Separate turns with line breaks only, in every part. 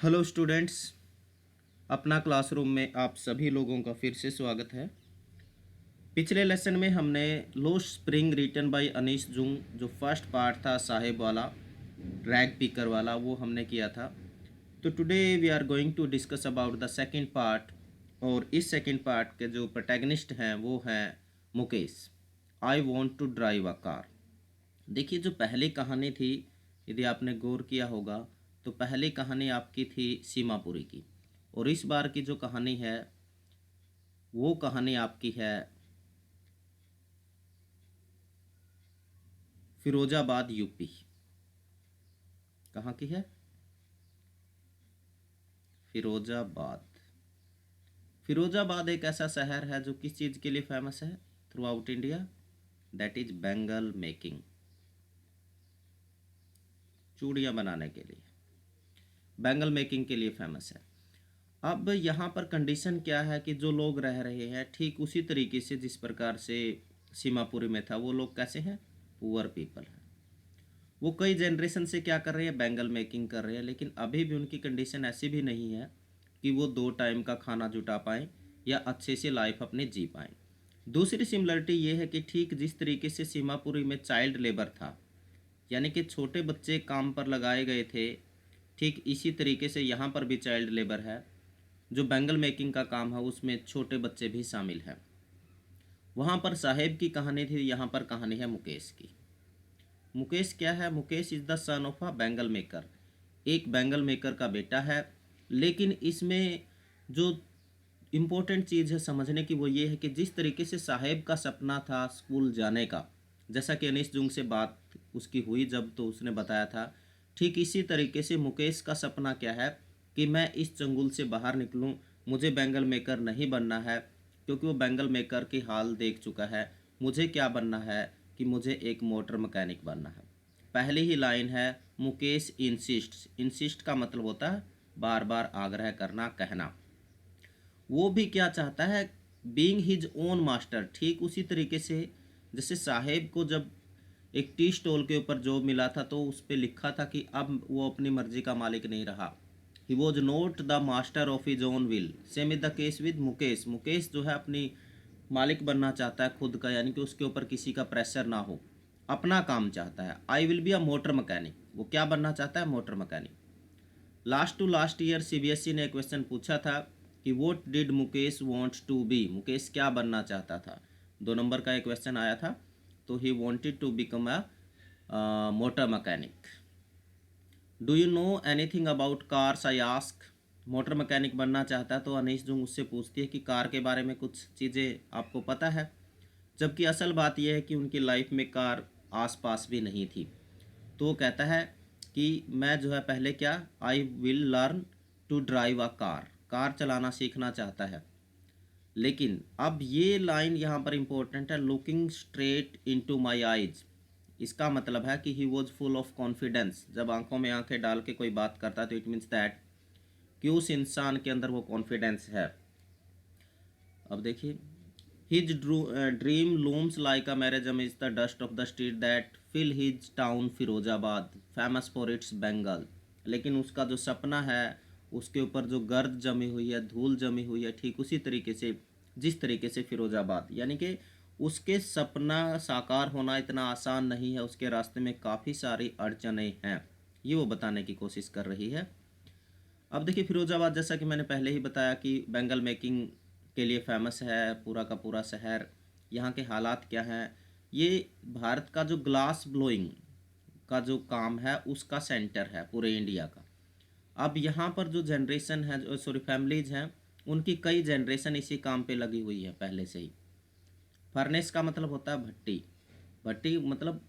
Hello students. अपना classroom में आप सभी लोगों का फिर से स्वागत है। पिछले लेसन में हमने लो spring written by Anees Jung जो फर्स्ट पार्ट था साहेब वाला रैग पिकर वाला वो हमने किया था। तो today we are going to discuss about the second part. और इस सेकंड पार्ट के जो प्रोटैगनिस्ट हैं वो हैं Mukesh. I want to drive a car. देखिए, जो पहली कहानी थी, यदि आपने गौर किया होगा तो पहली कहानी आपकी थी सीमापुरी की, और इस बार की जो कहानी है वो कहानी आपकी है फिरोजाबाद यूपी। कहाँ की है? फिरोजाबाद। फिरोजाबाद एक ऐसा शहर है जो किस चीज़ के लिए फेमस है through out India? That is bangle making, चूड़ियाँ बनाने के लिए, बैंगल मेकिंग के लिए फेमस है। अब यहाँ पर कंडीशन क्या है कि जो लोग रह रहे हैं ठीक उसी तरीके से जिस प्रकार से सीमापुरी में था, वो लोग कैसे हैं? पुअर पीपल हैं। वो कई जनरेशन से क्या कर रहे हैं? बैंगल मेकिंग कर रहे हैं, लेकिन अभी भी उनकी कंडीशन ऐसी भी नहीं है कि वो 2 टाइम का खाना जुटा पाएँ या अच्छे से लाइफ अपनी जी पाएँ। दूसरी सिमिलरिटी ये है कि ठीक जिस तरीके से सीमापुरी में चाइल्ड लेबर था, यानी कि छोटे बच्चे काम पर लगाए गए थे, ठीक इसी तरीके से यहाँ पर भी चाइल्ड लेबर है। जो बैंगल मेकिंग का काम है उसमें छोटे बच्चे भी शामिल हैं। वहाँ पर साहेब की कहानी थी, यहाँ पर कहानी है मुकेश की। मुकेश क्या है? Mukesh is the son of a bangle maker, एक बैंगल मेकर का बेटा है। लेकिन इसमें जो इम्पोर्टेंट चीज़ है समझने की वो ये है कि जिस तरीके से साहेब का सपना था स्कूल जाने का, जैसा कि अनीश जुंग से बात उसकी हुई जब, तो उसने बताया था, ठीक इसी तरीके से मुकेश का सपना क्या है कि मैं इस चंगुल से बाहर निकलूं, मुझे बैंगल मेकर नहीं बनना है, क्योंकि वो बैंगल मेकर की हाल देख चुका है। मुझे क्या बनना है कि मुझे एक मोटर मैकेनिक बनना है। पहली ही लाइन है मुकेश इंसिस्ट। इंसिस्ट का मतलब होता है बार बार आग्रह करना, कहना। वो भी क्या चाहता है? Being his own master. ठीक उसी तरीके से जैसे साहेब को जब एक टी स्टॉल के ऊपर जॉब मिला था तो उस पर लिखा था कि अब वो अपनी मर्जी का मालिक नहीं रहा, he was not the master of his own will. Same is the case with Mukesh. Mukesh जो है अपनी मालिक बनना चाहता है खुद का, यानी कि उसके ऊपर किसी का प्रेशर ना हो, अपना काम चाहता है। I will be a motor mechanic. वो क्या बनना चाहता है? Motor mechanic. Last to last year CBSE ने एक क्वेश्चन पूछा था कि what did Mukesh wants to be. Mukesh क्या बनना चाहता था? 2 नंबर का एक क्वेश्चन आया था, तो he wanted to become a motor mechanic. Do you know anything about cars? I ask. Motor mechanic बनना चाहता है तो अनीश जुंग उससे पूछती है कि कार के बारे में कुछ चीज़ें आपको पता है, जबकि असल बात यह है कि उनकी लाइफ में कार आसपास भी नहीं थी। तो वो कहता है कि मैं जो है पहले क्या, I will learn to drive a car, car चलाना सीखना चाहता है। लेकिन अब ये लाइन यहाँ पर इम्पोर्टेंट है, looking straight into my eyes. इसका मतलब है कि he was full of confidence. जब आंखों में आंखें डाल के कोई बात करता है तो इट मीन्स दैट कि उस इंसान के अंदर वो कॉन्फिडेंस है। अब देखिए, his dream looms like a mirage amid the dust of the street that fill his town Firozabad famous for its bangles. लेकिन उसका जो सपना है उसके ऊपर जो गर्द जमी हुई है, धूल जमी हुई है, ठीक उसी तरीके से जिस तरीके से फिरोजाबाद, यानी कि उसके सपना साकार होना इतना आसान नहीं है, उसके रास्ते में काफ़ी सारी अड़चनें हैं, ये वो बताने की कोशिश कर रही है। अब देखिए, फिरोजाबाद जैसा कि मैंने पहले ही बताया कि बैंगल मेकिंग के लिए फेमस है पूरा का पूरा शहर। यहाँ के हालात क्या हैं? ये भारत का जो ग्लास ब्लोइंग का जो काम है उसका सेंटर है पूरे इंडिया का। अब यहाँ पर जो जनरेशन है, जो सॉरी फैमिलीज हैं, उनकी कई जनरेशन इसी काम पे लगी हुई है पहले से ही। फर्नेस का मतलब होता है भट्टी। भट्टी मतलब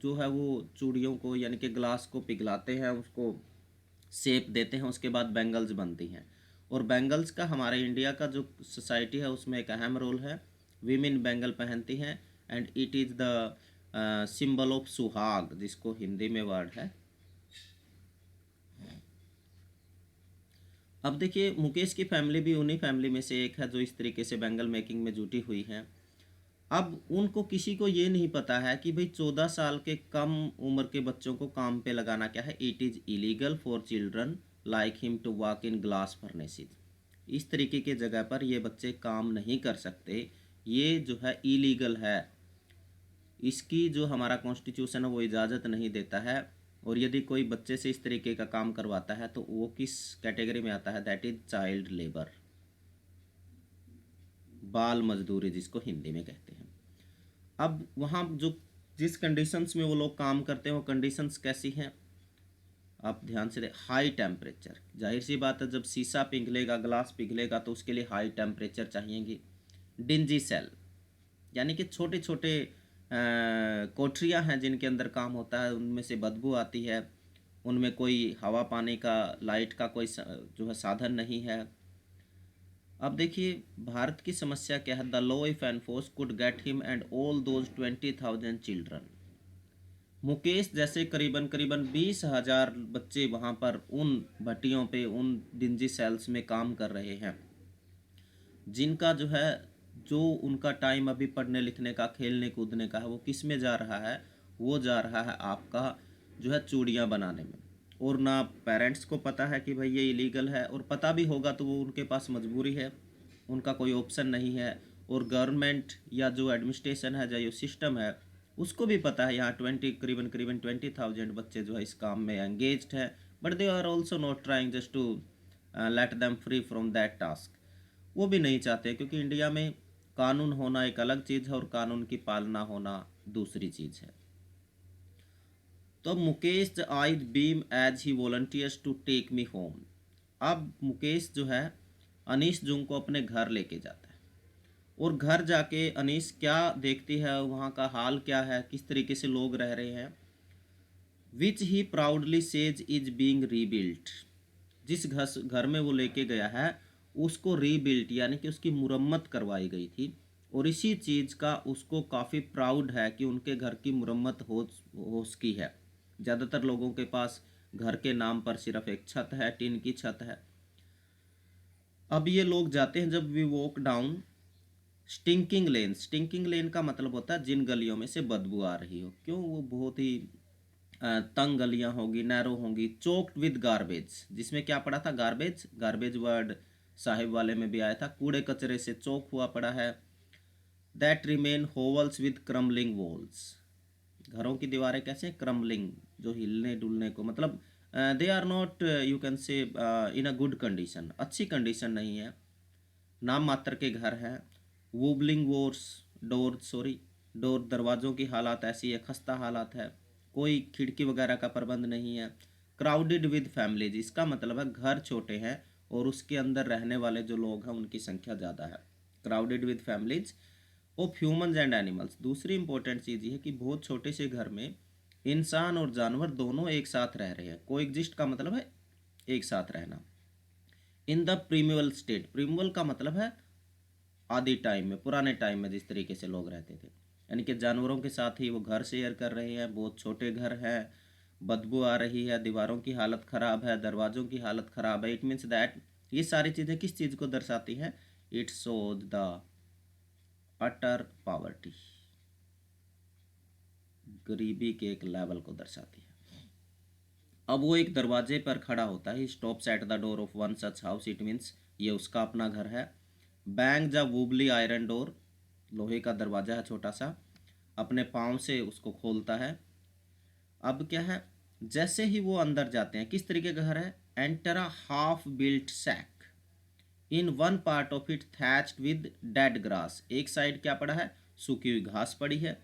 जो है वो चूड़ियों को यानी कि ग्लास को पिघलाते हैं, उसको शेप देते हैं, उसके बाद बैंगल्स बनती हैं। और बैंगल्स का हमारे इंडिया का जो सोसाइटी है उसमें एक अहम रोल है। वीमेन बैंगल पहनती हैं and it is the symbol of सुहाग, जिसको हिंदी में वर्ड है। अब देखिए, मुकेश की फैमिली भी उन्हीं फैमिली में से एक है जो इस तरीके से बैंगल मेकिंग में जुटी हुई है। अब उनको किसी को ये नहीं पता है कि भाई 14 साल के कम उम्र के बच्चों को काम पे लगाना क्या है। It is illegal for children like him to work in glass furnaces. इस तरीके के जगह पर ये बच्चे काम नहीं कर सकते, ये जो है इलीगल है, इसकी जो हमारा कॉन्स्टिट्यूशन है वो इजाज़त नहीं देता है। और यदि कोई बच्चे से इस तरीके का काम करवाता है तो वो किस कैटेगरी में आता है, दैट इज चाइल्ड लेबर, बाल मजदूरी जिसको हिंदी में कहते हैं। अब वहाँ जो जिस कंडीशंस में वो लोग काम करते हैं वो कंडीशंस कैसी हैं, आप ध्यान से हाई टेम्परेचर, जाहिर सी बात है जब शीशा पिघलेगा, ग्लास पिघलेगा तो उसके लिए हाई टेम्परेचर चाहिएगी। डिंजी सेल, यानी कि छोटे छोटे कोठरियाँ हैं जिनके अंदर काम होता है, उनमें से बदबू आती है, उनमें कोई हवा पानी का, लाइट का कोई जो है साधन नहीं है। अब देखिए भारत की समस्या क्या है, the law if enforce could get him and all those 20,000 children. Mukesh जैसे करीबन करीबन 20,000 बच्चे वहाँ पर उन भट्टियों पे, उन डिंजी सेल्स में काम कर रहे हैं, जिनका जो है, जो उनका टाइम अभी पढ़ने लिखने का, खेलने कूदने का है, वो किस में जा रहा है, वो जा रहा है आपका जो है चूड़ियाँ बनाने में। और ना पेरेंट्स को पता है कि भाई ये इलीगल है, और पता भी होगा तो वो उनके पास मजबूरी है, उनका कोई ऑप्शन नहीं है। और गवर्नमेंट या जो एडमिनिस्ट्रेशन है, जो सिस्टम है, उसको भी पता है यहाँ करीबन करीबन 20,000 बच्चे जो है इस काम में एंगेज्ड है, but they are also not trying just to let them free from that task. वो भी नहीं चाहते, क्योंकि इंडिया में कानून होना एक अलग चीज़ है और कानून की पालना होना दूसरी चीज़ है। तो Mukesh eyes beam as he volunteers to take me home. अब मुकेश जो है अनीश जूंग को अपने घर लेके जाता है, और घर जाके अनीश क्या देखती है, वहाँ का हाल क्या है, किस तरीके से लोग रह रहे हैं, which he proudly says is being rebuilt. जिस घर में वो लेके गया है उसको रीबिल्ट यानी कि उसकी मुरम्मत करवाई गई थी, और इसी चीज़ का उसको काफ़ी प्राउड है कि उनके घर की मुरम्मत हो उसकी है। ज़्यादातर लोगों के पास घर के नाम पर सिर्फ एक छत है, टीन की छत है। अब ये लोग जाते हैं, जब we walk down stinking lane, stinking lane का मतलब होता है जिन गलियों में से बदबू आ रही हो, क्यों, वो बहुत ही तंग गलियां होंगी, नैरो होंगी, चोक्ड विद गार्बेज, जिसमें क्या पड़ा था, गार्बेज, गार्बेज वर्ड साहिब वाले में भी आया था, कूड़े कचरे से चौक हुआ पड़ा है। That remain hovels with crumbling walls, घरों की दीवारें कैसे, क्रम्बलिंग, जो हिलने डुलने को, मतलब they are not you can say in a good condition, अच्छी कंडीशन नहीं है, नाम मात्र के घर हैं। Wobbling worse door, sorry door, दरवाज़ों की हालात ऐसी है, खस्ता हालात है, कोई खिड़की वगैरह का प्रबंध नहीं है। क्राउडेड विद फैमिलीज, इसका मतलब है घर छोटे हैं और उसके अंदर रहने वाले जो लोग हैं उनकी संख्या ज़्यादा है। Crowded with families of humans and animals, दूसरी इंपॉर्टेंट चीज़ ये है कि बहुत छोटे से घर में इंसान और जानवर दोनों एक साथ रह रहे हैं। कोएग्जिस्ट का मतलब है एक साथ रहना। इन द प्रीमिवल स्टेट, प्रीमिवल का मतलब है आदि टाइम में, पुराने टाइम में जिस तरीके से लोग रहते थे, यानी कि जानवरों के साथ ही वो घर शेयर कर रहे हैं, बहुत छोटे घर हैं, बदबू आ रही है, दीवारों की हालत ख़राब है, दरवाज़ों की हालत ख़राब है। इट मीन्स दैट ये सारी चीज़ें किस चीज़ को दर्शाती हैं, it shows the utter poverty, गरीबी के एक लेवल को दर्शाती है। अब वो एक दरवाजे पर खड़ा होता है, stops at the door of one such house, it means ये उसका अपना घर है। बैंग द वुबली आयरन डोर, लोहे का दरवाज़ा है छोटा सा, अपने पाँव से उसको खोलता है। अब क्या है, जैसे ही वो अंदर जाते हैं, किस तरीके का घर है, enter a half built shack, in one part of it thatched with dead grass, एक साइड क्या पड़ा है, सूखी हुई घास पड़ी है।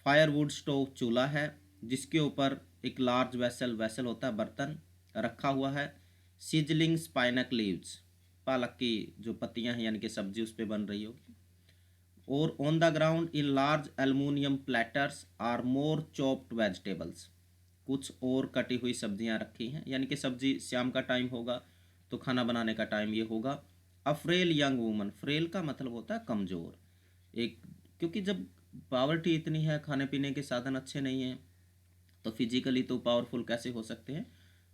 फायरवुड स्टोव, चूल्हा है जिसके ऊपर एक लार्ज वेसल, वेसल होता है बर्तन, रखा हुआ है। सीजलिंग स्पाइनक लीव्स, पालक की जो पत्तियां हैं यानी कि सब्जी उस पर बन रही होगी। और on the ground in large aluminium platters are more chopped vegetables, कुछ और कटी हुई सब्जियां रखी हैं, यानी कि सब्जी शाम का टाइम होगा तो खाना बनाने का टाइम ये होगा। अ फ्रेल यंग वूमन, फ्रेल का मतलब होता है कमज़ोर, एक, क्योंकि जब पावर्टी इतनी है, खाने पीने के साधन अच्छे नहीं हैं, तो फिजिकली तो पावरफुल कैसे हो सकते हैं।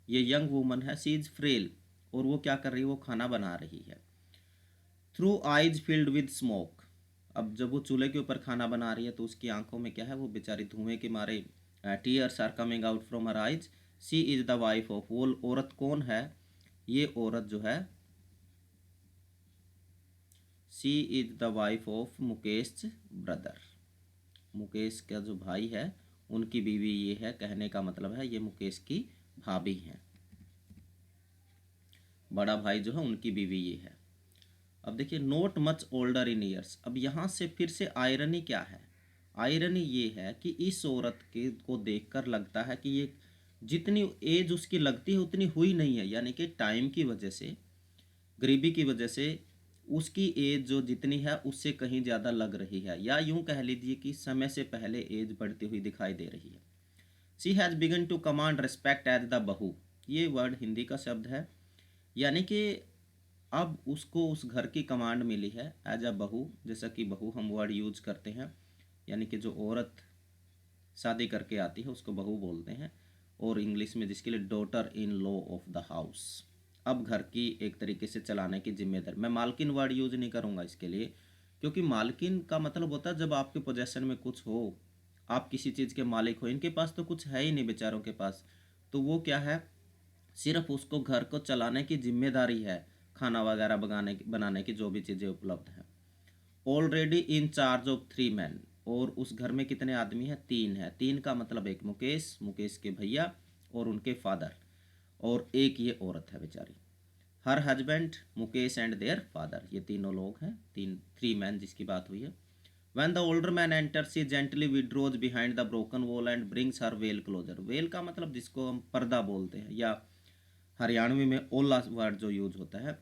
ये यंग वूमन है, सी इज़ फ्रेल, और वो क्या कर रही है, वो खाना बना रही है। Through eyes filled with smoke, अब जब वो चूल्हे के ऊपर खाना बना रही है तो उसकी आंखों में क्या है, वो बेचारी धुएं के मारे, tears are coming out from her eyes, she is the wife of, वो औरत कौन है, ये औरत जो है she is the wife of Mukesh brother, Mukesh का जो भाई है उनकी बीवी ये है, कहने का मतलब है ये मुकेश की भाभी हैं, बड़ा भाई जो है उनकी बीवी ये है। अब देखिए नोट मच ओल्डर इन ईयर्स, अब यहाँ से फिर से आयरनी क्या है, आयरनी ये है कि इस औरत के को देखकर लगता है कि ये जितनी एज उसकी लगती है उतनी हुई नहीं है, यानी कि टाइम की वजह से, गरीबी की वजह से उसकी एज जो जितनी है उससे कहीं ज़्यादा लग रही है, या यूं कह लीजिए कि समय से पहले एज बढ़ती हुई दिखाई दे रही है। She has begun to command respect as the bahu, ये वर्ड हिंदी का शब्द है, यानी कि अब उसको उस घर की कमांड मिली है एज अ बहू, जैसा कि बहू हम वर्ड यूज करते हैं, यानी कि जो औरत शादी करके आती है उसको बहू बोलते हैं, और इंग्लिश में जिसके लिए daughter in law of the house, अब घर की एक तरीके से चलाने की जिम्मेदारी, मैं मालकिन वर्ड यूज नहीं करूँगा इसके लिए, क्योंकि मालकिन का मतलब होता है जब आपके पोजेशन में कुछ हो, आप किसी चीज़ के मालिक हो, इनके पास तो कुछ है ही नहीं बेचारों के पास, तो वो क्या है, सिर्फ उसको घर को चलाने की जिम्मेदारी है, खाना वगैरह बनाने की जो भी चीज़ें उपलब्ध हैं। Already in charge of 3 man, और उस घर में कितने आदमी हैं, 3 है, 3 का मतलब एक मुकेश, मुकेश के भैया और उनके फादर, और एक ये औरत है बेचारी, her husband Mukesh and their father, ये तीनों लोग हैं, 3 मैन जिसकी बात हुई है। When the older man enters, she gently withdraws behind the broken wall and brings her veil closer. veil का मतलब जिसको हम पर्दा बोलते हैं, या हरियाणवी में ओला वर्ड जो यूज होता है।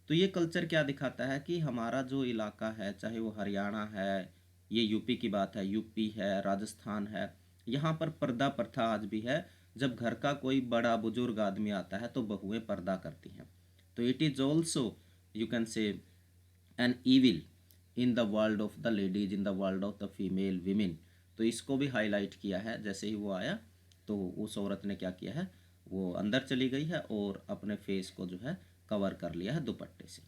तो ये कल्चर क्या दिखाता है कि हमारा जो इलाका है, चाहे वो हरियाणा है, ये यूपी की बात है, यूपी है, राजस्थान है, यहाँ पर पर्दा प्रथा आज भी है, जब घर का कोई बड़ा बुजुर्ग आदमी आता है तो बहुएं पर्दा करती हैं। तो it is also you can से N evil in the world of the ladies, in the world of the female women, तो इसको भी हाईलाइट किया है। जैसे ही वो आया तो उस औरत ने क्या किया है, वो अंदर चली गई है और अपने फेस को जो है कवर कर लिया है दुपट्टे से,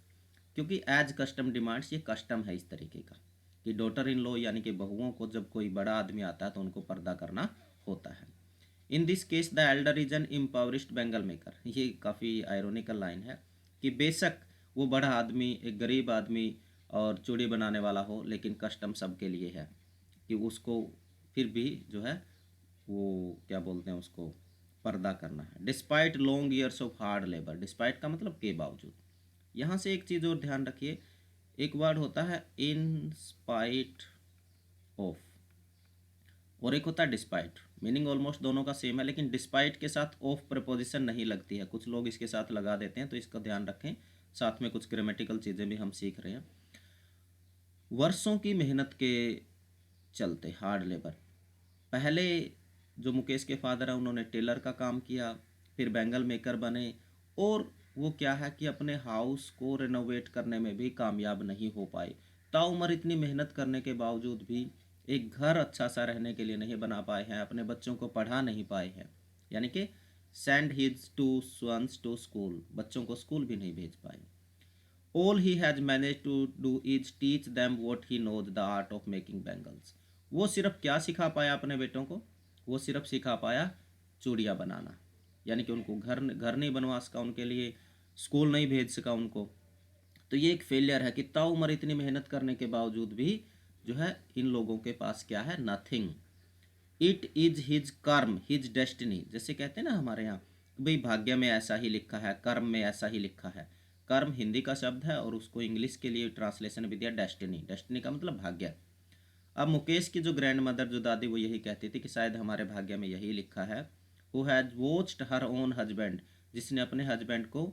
क्योंकि एज कस्टम डिमांड्स, ये कस्टम है इस तरीके का कि डॉटर इन लॉ यानी कि बहुओं को जब कोई बड़ा आदमी आता है तो उनको पर्दा करना होता है। In this case the elder is an impoverished bangle maker, ये काफ़ी आयरोनिकल लाइन है कि बेशक वो बड़ा आदमी एक गरीब आदमी और चूड़ी बनाने वाला हो, लेकिन कस्टम सबके लिए है कि उसको फिर भी जो है वो क्या बोलते हैं उसको पर्दा करना है, despite long years of hard labour, despite का मतलब के बावजूद। यहाँ से एक चीज़ और ध्यान रखिए, एक वर्ड होता है इन स्पाइट ऑफ और एक होता है डिस्पाइट, मीनिंग ऑलमोस्ट दोनों का सेम है, लेकिन डिस्पाइट के साथ ऑफ प्रपोजिशन नहीं लगती है, कुछ लोग इसके साथ लगा देते हैं, तो इसका ध्यान रखें, साथ में कुछ ग्रामेटिकल चीज़ें भी हम सीख रहे हैं। वर्षों की मेहनत के चलते हार्ड लेबर, पहले जो मुकेश के फादर हैं उन्होंने टेलर का काम किया, फिर बैंगल मेकर बने, और वो क्या है कि अपने हाउस को रेनोवेट करने में भी कामयाब नहीं हो पाए, ताउम्र इतनी मेहनत करने के बावजूद भी एक घर अच्छा सा रहने के लिए नहीं बना पाए हैं, अपने बच्चों को पढ़ा नहीं पाए हैं, यानी कि send his two sons to school, बच्चों को स्कूल भी नहीं भेज पाए। All he has manage to do is teach them what he knows the art of making bangles, वो सिर्फ क्या सिखा पाया अपने बेटों को, वो सिर्फ सिखा पाया चूड़ियाँ बनाना, यानी कि उनको घर घर नहीं बनवा सका, उनके लिए स्कूल नहीं भेज सका उनको। तो ये एक फेलियर है कि ताउम्र इतनी मेहनत करने के बावजूद भी जो है इन लोगों के पास क्या है, नथिंग। इट इज हिज कर्म हिज डेस्टिनी, जैसे कहते हैं ना हमारे यहाँ भाई भाग्य में ऐसा ही लिखा है, कर्म में ऐसा ही लिखा है, कर्म हिंदी का शब्द है और उसको इंग्लिश के लिए ट्रांसलेशन भी दिया डेस्टिनी, डेस्टिनी का मतलब भाग्य। अब मुकेश की जो ग्रैंड मदर जो दादी वो यही कहती थी कि शायद हमारे भाग्य में यही लिखा है। Who has watched her own husband, जिसने अपने हस्बैंड को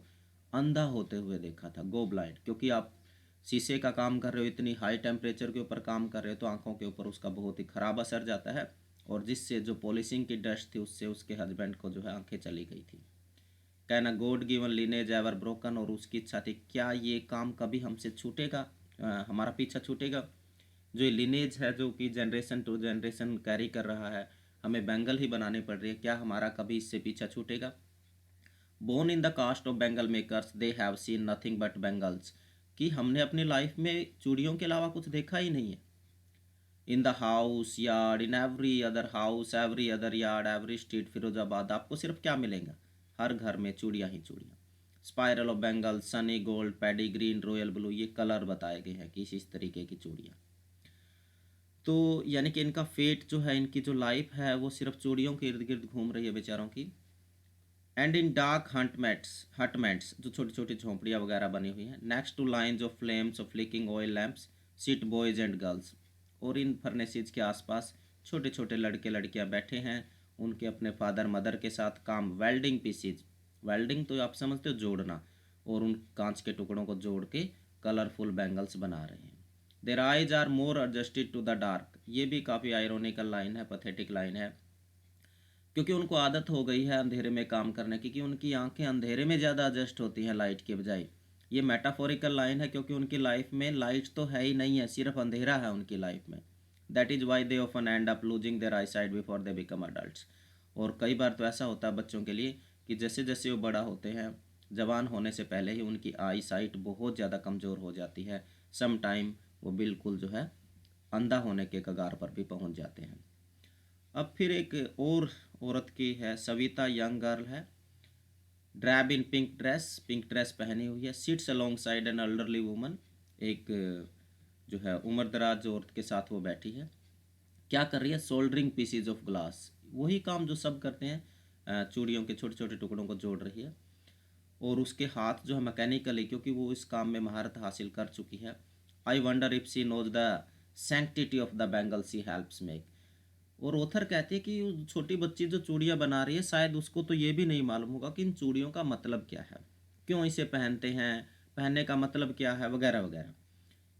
अंधा होते हुए देखा था, गो ब्लाइंड, क्योंकि आप शीशे का काम कर रहे हो, इतनी हाई टेम्परेचर के ऊपर काम कर रहे हो तो आंखों के ऊपर उसका बहुत ही ख़राब असर जाता है, और जिससे जो पॉलिशिंग की डस्ट थी उससे उसके हस्बैंड को जो है आंखें चली गई थी। Can a God given lineage ever broken, और उसकी इच्छा थी क्या ये काम कभी हमसे छूटेगा, हमारा पीछा छूटेगा, जो ये लिनेज है जो कि जनरेशन टू जनरेशन कैरी कर रहा है, हमें बैंगल ही बनानी पड़ रही है, क्या हमारा कभी इससे पीछा छूटेगा। Born in the caste of bangle makers they have seen nothing but bangles, कि हमने अपनी लाइफ में चूड़ियों के अलावा कुछ देखा ही नहीं है, in the house yard, in every other house, every other yard, every street Firozabad, आपको सिर्फ क्या मिलेगा? हर घर में चूड़ियाँ ही चूड़ियाँ। Spiral of Bengal, Sunny gold, paddy green, royal blue, ये कलर बताए गए हैं कि इस तरीके की चूड़ियाँ। तो यानी कि इनका फेट जो है, इनकी जो लाइफ है वो सिर्फ चूड़ियों के इर्द गिर्द घूम रही है बेचारों की। एंड इन डार्क हटमेट्स, जो छोटी छोटी झोंपड़ियाँ वगैरह बनी हुई हैं, next to lines of flames of flickering oil lamps sit boys and girls. और इन फर्नेसेज के आसपास छोटे छोटे लड़के लड़कियाँ बैठे हैं, उनके अपने फादर मदर के साथ काम वेल्डिंग पीसीज, वेल्डिंग तो आप समझते हो जोड़ना, और उन कांच के टुकड़ों को जोड़ के कलरफुल बैंगल्स बना रहे हैं। Their eyes are more adjusted to the dark, ये भी काफ़ी आयरोनिकल लाइन है, पथेटिक लाइन है, क्योंकि उनको आदत हो गई है अंधेरे में काम करने की, कि उनकी आंखें अंधेरे में ज़्यादा एडजस्ट होती हैं लाइट के बजाय। ये मेटाफोरिकल लाइन है, क्योंकि उनकी लाइफ में लाइट तो है ही नहीं है, सिर्फ अंधेरा है उनकी लाइफ में। That is why they often end up losing their eye sight before they become adult. और कई बार तो ऐसा होता है बच्चों के लिए कि जैसे जैसे वो बड़ा होते हैं, जवान होने से पहले ही उनकी आई साइट बहुत ज़्यादा कमज़ोर हो जाती है। सम टाइम वो बिल्कुल जो है अंधा होने के कगार पर भी पहुंच जाते हैं। अब फिर एक और औरत की है, सविता, यंग गर्ल है, ड्रैब इन पिंक ड्रेस पहनी हुई है, sits along side an elderly woman, एक जो है उम्र दराज औरत के साथ वो बैठी है। क्या कर रही है? सोल्डरिंग पीसीज ऑफ ग्लास, वही काम जो सब करते हैं, चूड़ियों के छोटे छोटे टुकड़ों को जोड़ रही है। और उसके हाथ जो है मैकेनिकली, क्योंकि वो इस काम में महारत हासिल कर चुकी है। I wonder if she knows the sanctity of the bangle she helps make. और ऑथर कहते हैं कि उस छोटी बच्ची जो चूड़ियाँ बना रही है, शायद उसको तो ये भी नहीं मालूम होगा कि इन चूड़ियों का मतलब क्या है, क्यों इसे पहनते हैं, पहनने का मतलब क्या है, वगैरह वगैरह।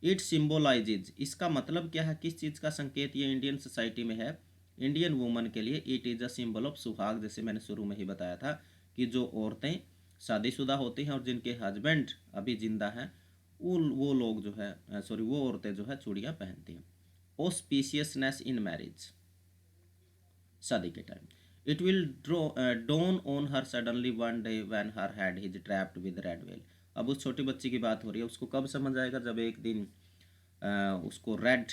इट सिम्बोलाइजेज, इसका मतलब क्या है, किस चीज़ का संकेत ये इंडियन सोसाइटी में है? इंडियन वुमन के लिए it is a symbol of सुहाग, जैसे मैंने शुरू में ही बताया था कि जो औरतें शादीशुदा होती हैं और जिनके हस्बैंड अभी जिंदा हैं, वो लोग जो है सॉरी वो औरतें जो है चूड़ियाँ पहनती हैं। ऑस्पिशियसनेस इन मैरिज, शादी के time. It will dawn on her suddenly one day when her head is draped with red veil. अब उस छोटी बच्ची की बात हो रही है, उसको कब समझ आएगा? जब एक दिन उसको रेड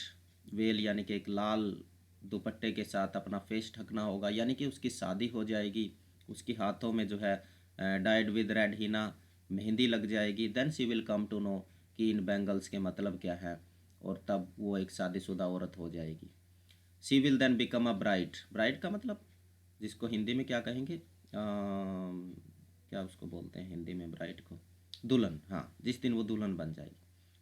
वेल यानी कि एक लाल दुपट्टे के साथ अपना फेस ढकना होगा, यानी कि उसकी शादी हो जाएगी, उसके हाथों में जो है डाइड विद रेड हीना, मेहंदी लग जाएगी। Then she will come to know कि इन बैंगल्स के मतलब क्या है, और तब वो एक शादीशुदा औरत हो जाएगी। She will then become a bride, bride का मतलब जिसको हिंदी में क्या कहेंगे, क्या उसको बोलते हैं हिंदी में ब्राइड को? दुल्हन, हाँ, जिस दिन वो दुल्हन बन जाएगी।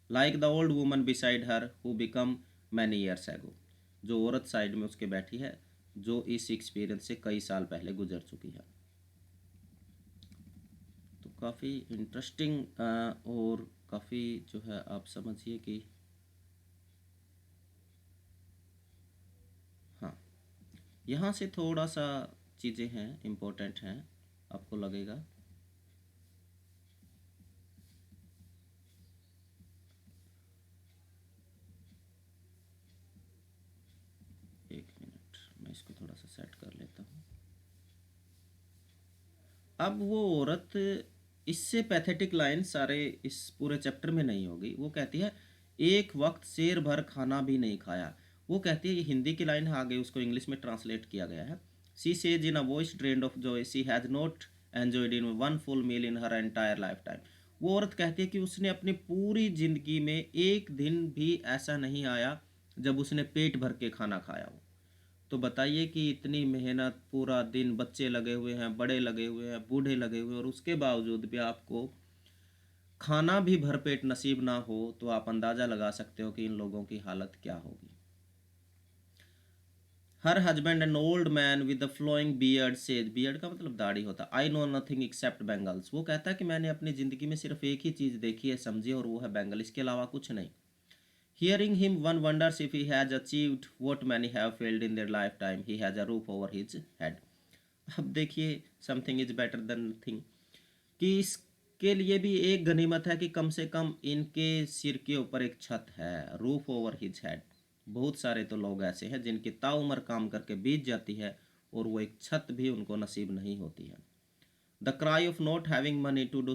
Like the old woman beside her who become many years ago, जो औरत साइड में उसके बैठी है, जो इस एक्सपीरियंस से कई साल पहले गुजर चुकी है। तो काफ़ी इंटरेस्टिंग और काफ़ी जो है आप समझिए कि हाँ, यहाँ से थोड़ा सा चीज़ें हैं इम्पोर्टेंट हैं, आपको लगेगा। एक मिनट, मैं इसको थोड़ा सा सेट कर लेता हूँ। अब वो औरत, इससे पैथेटिक लाइन सारे इस पूरे चैप्टर में नहीं होगी। वो कहती है एक वक्त शेर भर खाना भी नहीं खाया। वो कहती है, ये हिंदी की लाइन है, आगे उसको इंग्लिश में ट्रांसलेट किया गया है। She says in a voice drained of joy she has not enjoyed in one full meal in her entire lifetime. वो औरत कहती है कि उसने अपनी पूरी ज़िंदगी में एक दिन भी ऐसा नहीं आया जब उसने पेट भर के खाना खाया हो। तो बताइए कि इतनी मेहनत, पूरा दिन बच्चे लगे हुए हैं, बड़े लगे हुए हैं, बूढ़े लगे हुए हैं, और उसके बावजूद भी आपको खाना भी भरपेट नसीब ना हो, तो आप अंदाज़ा लगा सकते हो कि इन लोगों की हालत क्या होगी। Her husband an old man with the flowing beard says, beard का मतलब दाढ़ी होता है, I know nothing accept bangles. वो कहता है कि मैंने अपनी ज़िंदगी में सिर्फ एक ही चीज़ देखी है, समझिए, और वो है बैंगल, इसके अलावा कुछ नहीं। Hearing him, one wonders if he has achieved what many have failed in their lifetime. He has a roof over his head. अब देखिए, something is better than nothing, कि इसके लिए भी एक गनीमत है कि कम से कम इनके सिर के ऊपर एक छत है, रूफ ओवर हिज हेड। बहुत सारे तो लोग ऐसे हैं जिनकी ताउम्र काम करके बीत जाती है और वो एक छत भी उनको नसीब नहीं होती है। The cry of not having money to do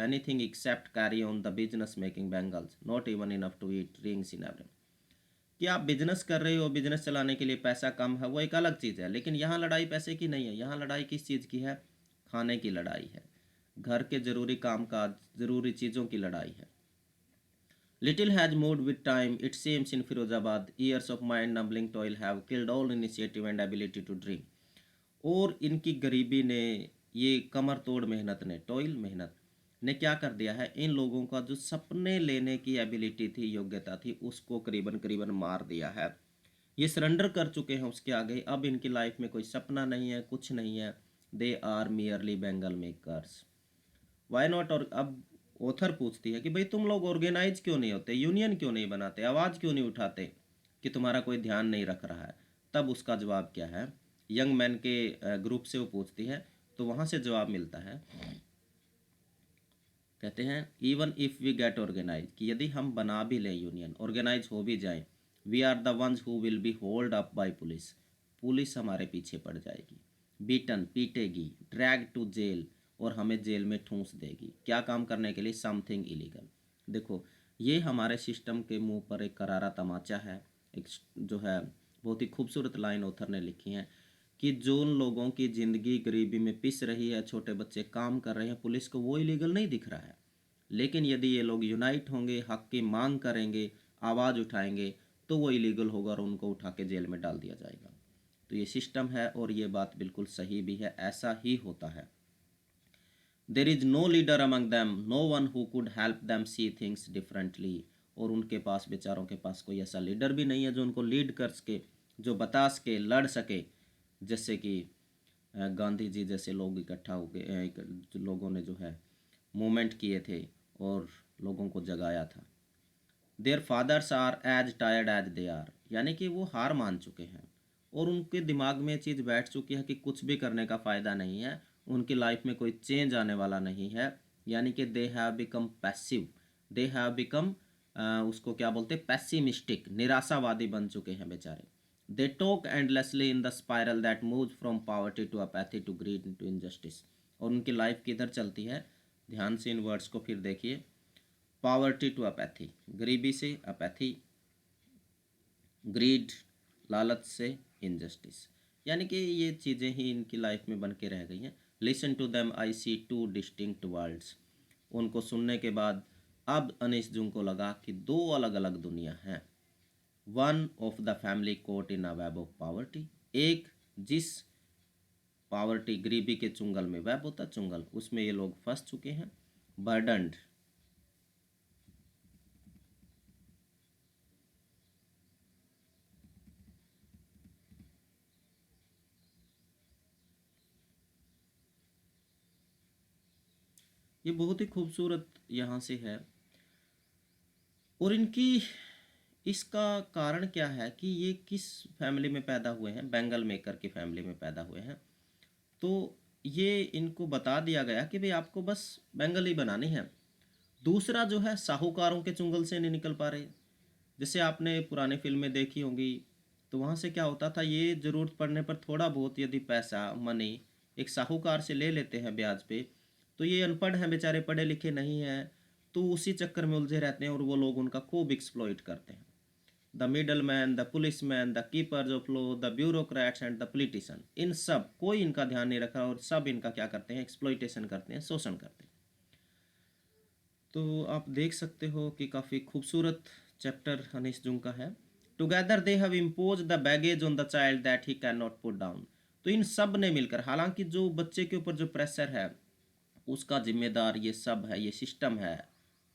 anything except carry on the business making bangles, not even enough to eat rings in every. कि आप बिजनेस कर रहे हो, बिजनेस चलाने के लिए पैसा कम है, वो एक अलग चीज़ है। लेकिन यहाँ लड़ाई पैसे की नहीं है, यहाँ लड़ाई किस चीज़ की है? खाने की लड़ाई है, घर के ज़रूरी काम काज, ज़रूरी चीज़ों की लड़ाई है। Little has moved with time, it seems, in Firozabad. Years of mind-numbing toil have killed all initiative and ability to dream. और इनकी गरीबी ने, ये कमर तोड़ मेहनत ने, टॉयल मेहनत ने क्या कर दिया है, इन लोगों का जो सपने लेने की एबिलिटी थी, योग्यता थी, उसको करीबन करीबन मार दिया है। ये सरेंडर कर चुके हैं उसके आगे। अब इनकी लाइफ में कोई सपना नहीं है, कुछ नहीं है। They are merely bangle makers. Why not? और अब ऑथर पूछती है कि भाई तुम लोग ऑर्गेनाइज क्यों नहीं होते, यूनियन क्यों नहीं बनाते, आवाज़ क्यों नहीं उठाते कि तुम्हारा कोई ध्यान नहीं रख रहा है। तब उसका जवाब क्या है? यंग मैन के ग्रुप से वो पूछती है, तो वहाँ से जवाब मिलता है, कहते हैं even if we get organise, कि यदि हम बना भी लें यूनियन, ऑर्गेनाइज हो भी जाएं, we are the ones who will be hauled up by police, police हमारे पीछे पड़ जाएगी, बीटन पीटेगी, ड्रैग टू जेल, और हमें जेल में ठूंस देगी। क्या काम करने के लिए? Something illegal. देखो, ये हमारे सिस्टम के मुंह पर एक करारा तमाचा है। एक जो है बहुत ही खूबसूरत लाइन ऑथर ने लिखी है कि जो उन लोगों की ज़िंदगी गरीबी में पिस रही है, छोटे बच्चे काम कर रहे हैं, पुलिस को वो इलीगल नहीं दिख रहा है। लेकिन यदि ये लोग यूनाइट होंगे, हक की मांग करेंगे, आवाज़ उठाएंगे, तो वो इलीगल होगा और उनको उठा के जेल में डाल दिया जाएगा। तो ये सिस्टम है और ये बात बिल्कुल सही भी है, ऐसा ही होता है। There is no leader among them, no one who could help them see things differently. और उनके पास, बेचारों के पास, कोई ऐसा लीडर भी नहीं है जो उनको लीड कर सके, जो बता सके, लड़ सके। जैसे कि गांधी जी जैसे लोग इकट्ठा हो गए, लोगों ने जो है मूवमेंट किए थे और लोगों को जगाया था। Their fathers are as tired as they are, यानी कि वो हार मान चुके हैं और उनके दिमाग में चीज़ बैठ चुकी है कि कुछ भी करने का फ़ायदा नहीं है, उनकी लाइफ में कोई चेंज आने वाला नहीं है। यानी कि they have become passive, they have become, उसको क्या बोलते हैं, पैसिमिस्टिक, निराशावादी बन चुके हैं बेचारे। They talk endlessly in the spiral that moves from poverty to apathy to greed to injustice. और उनकी लाइफ किधर चलती है? ध्यान से इन वर्ड्स को फिर देखिए। पॉवर्टी टू अपैथी, गरीबी से अपैथी, ग्रीड लालच से इनजस्टिस, यानी कि ये चीज़ें ही इनकी लाइफ में बन के रह गई हैं। Listen to them I see two distinct worlds. उनको सुनने के बाद अब अनीस जूंग को लगा कि दो अलग अलग दुनिया हैं। One of the family caught in a web of poverty, एक जिस पॉवर्टी, गरीबी के चुंगल में, वेब होता चुंगल, उसमें ये लोग फंस चुके हैं। बर्डनड, ये बहुत ही खूबसूरत यहाँ से है। और इनकी, इसका कारण क्या है कि ये किस फैमिली में पैदा हुए हैं? बेंगल मेकर की फैमिली में पैदा हुए हैं। तो ये इनको बता दिया गया कि भाई आपको बस बेंगल ही बनानी है। दूसरा जो है, साहूकारों के चुंगल से नहीं निकल पा रहे। जैसे आपने पुराने फिल्में देखी होंगी, तो वहाँ से क्या होता था, ये ज़रूरत पड़ने पर थोड़ा बहुत यदि पैसा, मनी एक साहूकार से ले लेते हैं ब्याज पे, तो ये अनपढ़ हैं बेचारे, पढ़े लिखे नहीं हैं, तो उसी चक्कर में उलझे रहते हैं और वो लोग उनका खूब एक्सप्लॉइट करते हैं। The middle man, the police man, the keepers of law, the bureaucrats and the politician, इन सब कोई इनका ध्यान नहीं रखा और सब इनका क्या करते हैं? एक्सप्लॉइटेशन करते हैं, शोषण करते हैं। तो आप देख सकते हो कि काफ़ी खूबसूरत चैप्टर अनीस जुंग का है। Together they have impose the baggage on the child that he can not put down. तो इन सब ने मिलकर, हालांकि जो बच्चे के ऊपर जो प्रेशर है उसका जिम्मेदार ये सब है, ये सिस्टम है,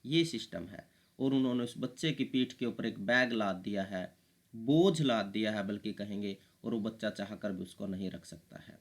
ये सिस्टम है। और उन्होंने उस बच्चे की पीठ के ऊपर एक बैग लाद दिया है, बोझ लाद दिया है बल्कि कहेंगे, और वो बच्चा चाह कर भी उसको नहीं रख सकता है।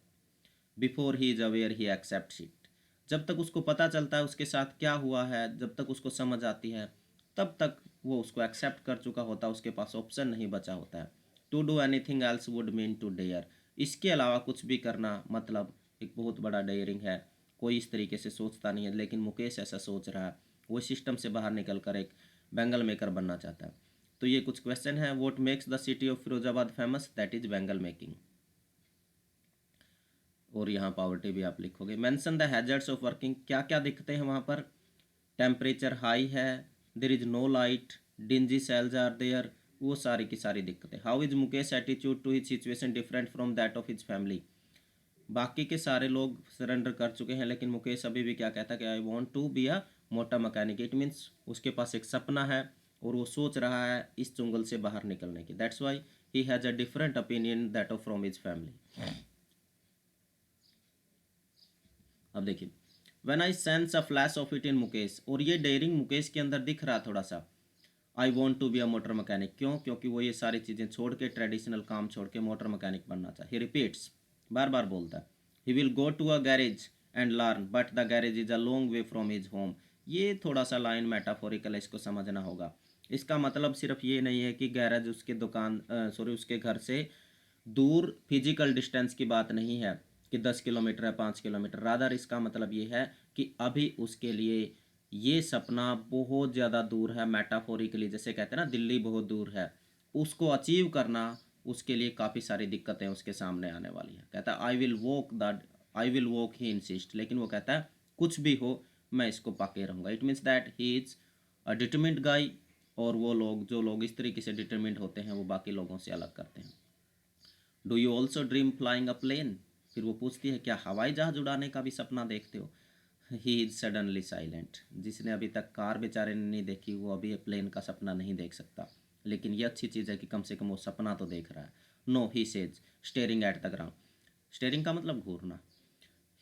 Before he is aware he accept it, जब तक उसको पता चलता है उसके साथ क्या हुआ है, जब तक उसको समझ आती है, तब तक वो उसको एक्सेप्ट कर चुका होता है, उसके पास ऑप्शन नहीं बचा होता है। To do anything else would mean to dare, इसके अलावा कुछ भी करना मतलब एक बहुत बड़ा डेयरिंग है। कोई इस तरीके से सोचता नहीं है, लेकिन मुकेश ऐसा सोच रहा है। वो सिस्टम से बाहर निकल कर एक बेंगल मेकर बनना चाहता है। तो ये कुछ क्वेश्चन है। What makes the city of Firozabad famous? That is bangle making. और यहाँ पावर्टी भी आप लिखोगे। Mention the hazards of working, क्या क्या दिखते हैं वहाँ पर? टेम्परेचर हाई है, there is no light, dingy cells are there, वो सारी की सारी दिक्कतें। How is Mukesh attitude to his situation different from that of his family. बाकी के सारे लोग सरेंडर कर चुके हैं, लेकिन मुकेश अभी भी क्या कहता है कि I want to be a motor mechanic. It means उसके पास एक सपना है और वो सोच रहा है इस चुंगल से बाहर निकलने की। That's why he has a different opinion that of from his family. अब देखिए, when I sense a flash of it in Mukesh, और ये डेयरिंग मुकेश के अंदर दिख रहा थोड़ा सा। I want to be a motor mechanic, क्यों? क्योंकि वो ये सारी चीज़ें छोड़ के, ट्रेडिशनल काम छोड़ के मोटर मैकेनिक बनना चाहे। ही रिपीट्स, बार बार बोलता है, he will go to a garage and learn but the garage is a long way from his home. ये थोड़ा सा लाइन मेटाफोरिकल है, इसको समझना होगा। इसका मतलब सिर्फ ये नहीं है कि गैरेज उसके दुकान उसके घर से दूर फिजिकल डिस्टेंस की बात नहीं है कि 10 किलोमीटर है, 5 किलोमीटर। रादर इसका मतलब ये है कि अभी उसके लिए ये सपना बहुत ज़्यादा दूर है। मेटाफोरिकली जैसे कहते हैं ना, दिल्ली बहुत दूर है, उसको अचीव करना उसके लिए काफ़ी सारी दिक्कतें उसके सामने आने वाली है। कहता है I will walk he insist, लेकिन वो कहता है कुछ भी हो मैं इसको पाके रहूँगा। It means that he is a determined गाई। और वो लोग, जो लोग इस तरीके से डिटरमिन्ड होते हैं, वो बाकी लोगों से अलग करते हैं। Do you also dream flying a plane. फिर वो पूछती है, क्या हवाई जहाज उड़ाने का भी सपना देखते हो। He is suddenly silent. जिसने अभी तक कार बेचारे ने नहीं देखी, वो अभी प्लेन का सपना नहीं देख सकता। लेकिन ये अच्छी चीज़ है कि कम से कम वो सपना तो देख रहा है। No, he says staring at the ground. Staring का मतलब घूरना।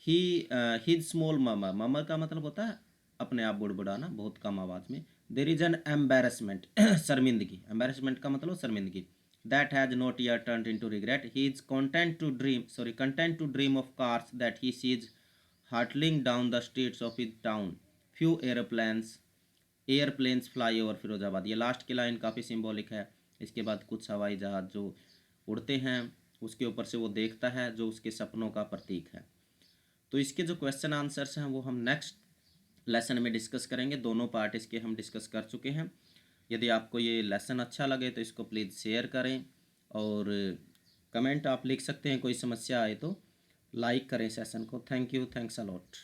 ही हिज स्मॉल ममर, ममर का मतलब होता है अपने आप बुड़बुड़ाना बहुत कम आवाज़ में। देर इज एन एम्बेरसमेंट, शर्मिंदगी। एम्बेरसमेंट का मतलब शर्मिंदगी। That has not yet turned into regret. He is content to dream of cars that he sees hurtling down the streets of his town. Few airplanes fly over Firozabad. ये last की line काफ़ी symbolic है। इसके बाद कुछ हवाई जहाज़ जो उड़ते हैं, उसके ऊपर से वो देखता है, जो उसके सपनों का प्रतीक है। तो इसके जो क्वेश्चन आंसर्स हैं वो हम नेक्स्ट लेसन में डिस्कस करेंगे। दोनों पार्ट इसके हम डिस्कस कर चुके हैं। यदि आपको ये लेसन अच्छा लगे तो इसको प्लीज़ शेयर करें, और कमेंट आप लिख सकते हैं। कोई समस्या आए तो लाइक करें सेशन को। Thank you, thanks a lot.